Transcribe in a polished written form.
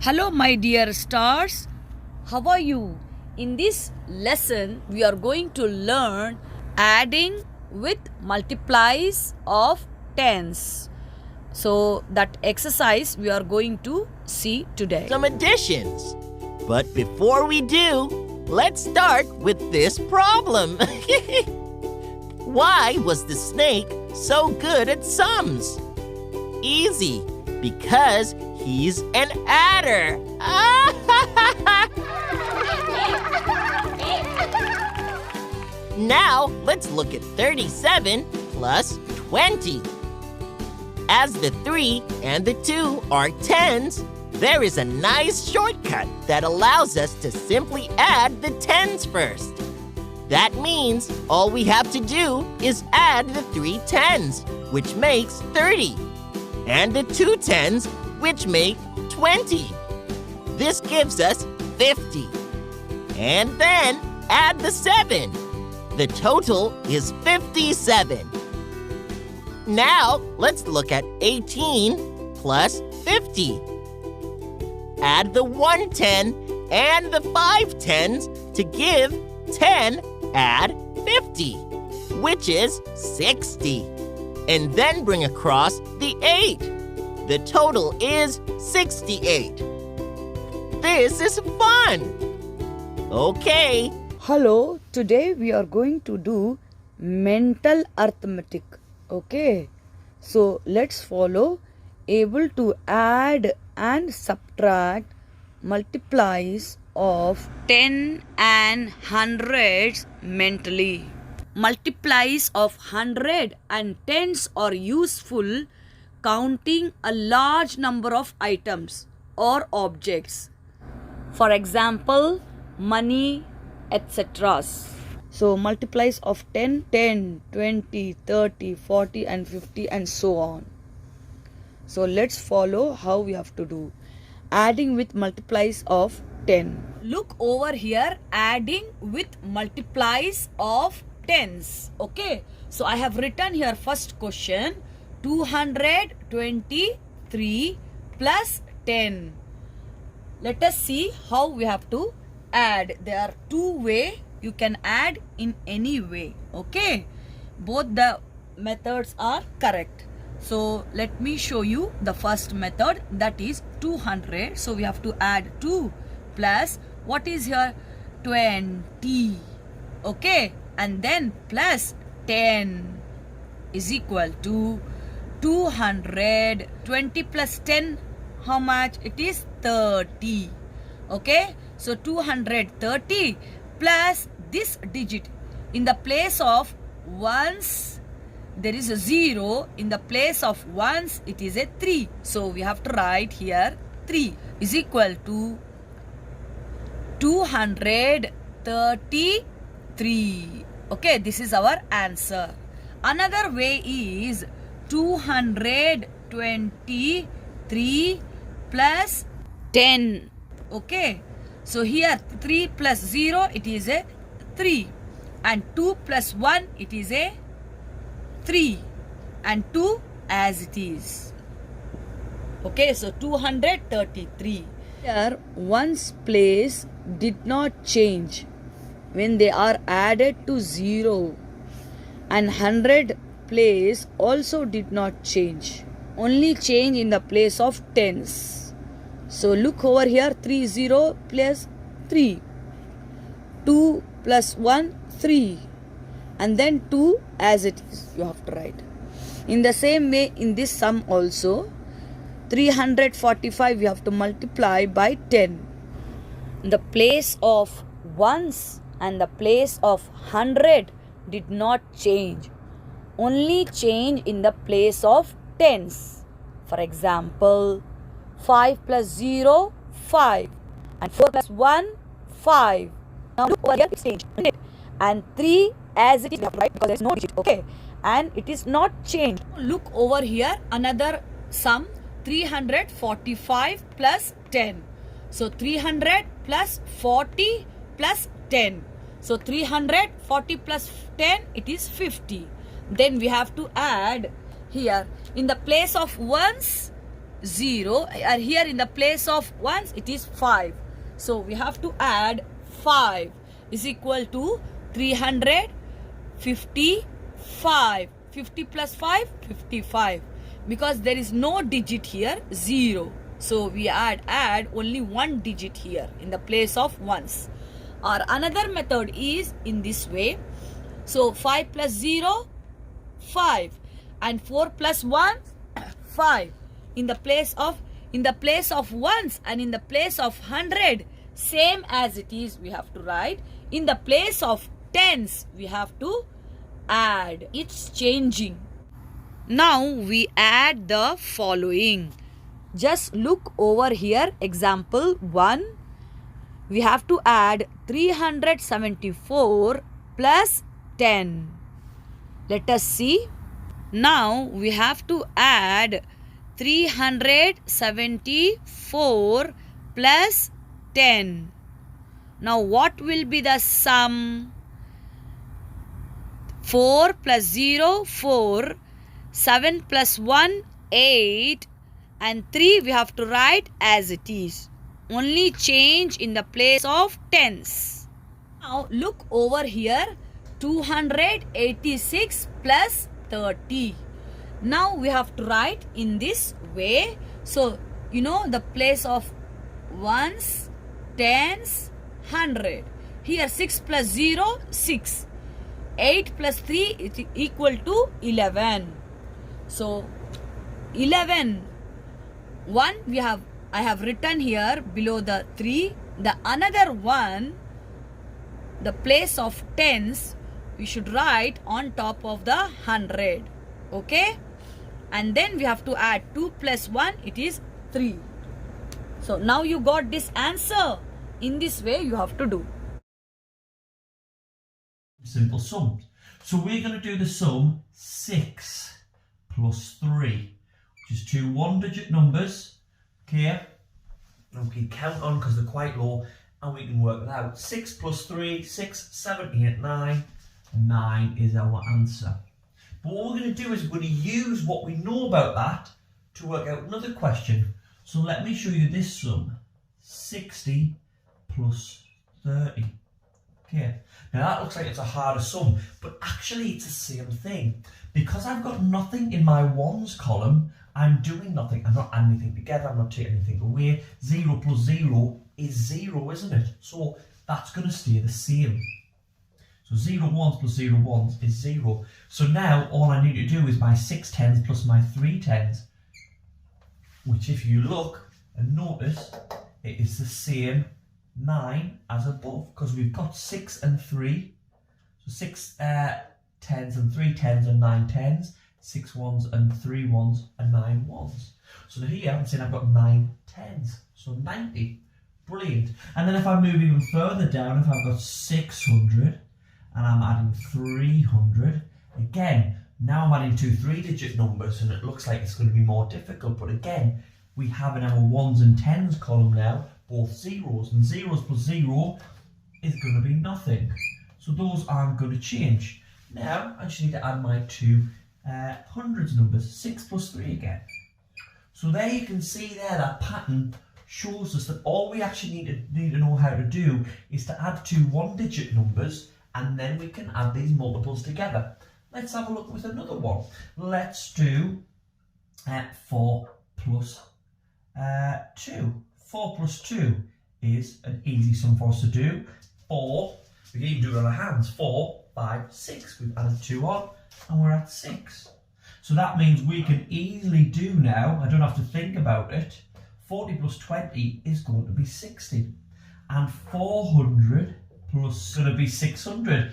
Hello, my dear stars. How are you? In this lesson, we are going to learn adding with multiplies of tens. So, that exercise we are going to see today. Some additions. But before we do, let's start with this problem. Why was the snake so good at sums? Easy, because he's an adder. Now, let's look at 37 plus 20. As the 3 and the 2 are tens, there is a nice shortcut that allows us to simply add the tens first. That means all we have to do is add the 3 tens, which makes 30, and the 2 tens, which make 20. This gives us 50. And then add the 7. The total is 57. Now, let's look at 18 plus 50. Add the 1 10 and the 5 tens to give 10 add 50, which is 60. And then bring across the 8. The total is 68. This is fun! Okay. Hello, today we are going to do mental arithmetic. Okay, so let's follow. Able to add and subtract multiplies of 10 and hundreds mentally. Multiplies of 100 and tens are useful counting a large number of items or objects. For example, money, etc. So multiplies of 10, 10, 20, 30, 40 and 50 and so on. So let's follow how we have to do. Adding with multiplies of 10. Look over here, adding with multiplies of tens. Okay, so I have written here first question, 223 plus 10. Let us see how we have to add. There are two ways you can add in any way. Okay, both the methods are correct. So let me show you the first method, that is 200. So we have to add 2 plus what is here, 20. Okay, and then plus 10 is equal to 200. 20 plus 10, how much? It is 30. Okay, so 230 plus this digit. In the place of ones, there is a 0. In the place of ones, it is a 3. So we have to write here 3 is equal to 233. Okay, this is our answer. Another way is 223 plus 10. Okay, so here 3 plus 0, it is a 3, and 2 plus 1, it is a 3, and 2 as it is. Okay, so 233. Here one's place did not change when they are added to 0, and 100 place also did not change, only change in the place of tens. So look over here, 30 plus 3, 2 plus 1, 3, and then 2 as it is, you have to write. In the same way, in this sum also, 345 we have to multiply by 10. The place of ones and the place of 100 did not change, only change in the place of tens. For example, 5 plus 0, 5, and 4 plus 1, 5. Now look over here, it's changed, and 3 as it is, we have to write because there is no digit. Okay, and it is not changed. Look over here, another sum, 345 plus 10. So 300 plus 40 plus 10. So 340 plus 10, it is 50. Then we have to add here, in the place of ones, 0. Here in the place of ones, it is 5. So we have to add 5 is equal to 355. 50 plus 5, 55. Because there is no digit here, 0. So we add only one digit here in the place of ones. Or another method is in this way. So 5 plus 0, 5. And 4 plus 1, 5. In the place of ones and in the place of 100, same as it is, we have to write. In the place of tens, we have to add. It's changing. Now we add the following. Just look over here. Example 1. We have to add 374 plus 10. Let us see. Now we have to add 374 plus 10. Now what will be the sum? 4 plus 0, 4. 7 plus 1, 8. And 3 we have to write as it is. Only change in the place of tens. Now look over here. 286 plus 30. Now we have to write in this way. So, the place of ones, tens, 100. Here 6 plus 0, 6. 8 plus 3 is equal to 11. So 11. 1 I have written here below the 3. The another one, the place of tens, we should write on top of the 100. Okay? And then we have to add 2 plus 1, it is 3. So now you got this answer. In this way you have to do. Simple sums. So we're going to do the sum 6 plus 3, which is two one-digit numbers. Okay, and we can count on because they're quite low, and we can work it out. 6 plus 3, 6, 7, 8, 9, and 9 is our answer. But what we're going to do is we're going to use what we know about that to work out another question. So let me show you this sum, 60 plus 30. Okay, now that looks like it's a harder sum, but actually it's the same thing. Because I've got nothing in my ones column, I'm doing nothing. I'm not adding anything together, I'm not taking anything away. 0 plus 0 is 0, isn't it? So that's going to stay the same. So 0 ones plus 0 ones is 0. So now all I need to do is my 6 tens plus my 3 tens, which if you look and notice, it is the same 9 as above, because we've got 6 and 3. So 6 tens and 3 tens and 9 tens, 6 ones and 3 ones and 9 ones. So here I'm saying I've got 9 tens, so 90. Brilliant. And then if I move even further down, if I've got 600 and I'm adding 300, again, now I'm adding two 3-digit numbers and it looks like it's going to be more difficult, but again, we have in our ones and tens column now both zeros, and zeros plus 0 is going to be nothing. So those aren't going to change. Now I just need to add my two hundreds numbers, 6 plus 3 again. So there you can see there that pattern shows us that all we actually need to know how to do is to add two one-digit numbers, and then we can add these multiples together. Let's have a look with another one. Let's do 4 plus 2. 4 plus 2 is an easy sum for us to do. 4, we can even do it on our hands. 4, 5, 6. We've added 2 on and we're at 6. So that means we can easily do now, I don't have to think about it, 40 plus 20 is going to be 60. And 400 plus going to be 600.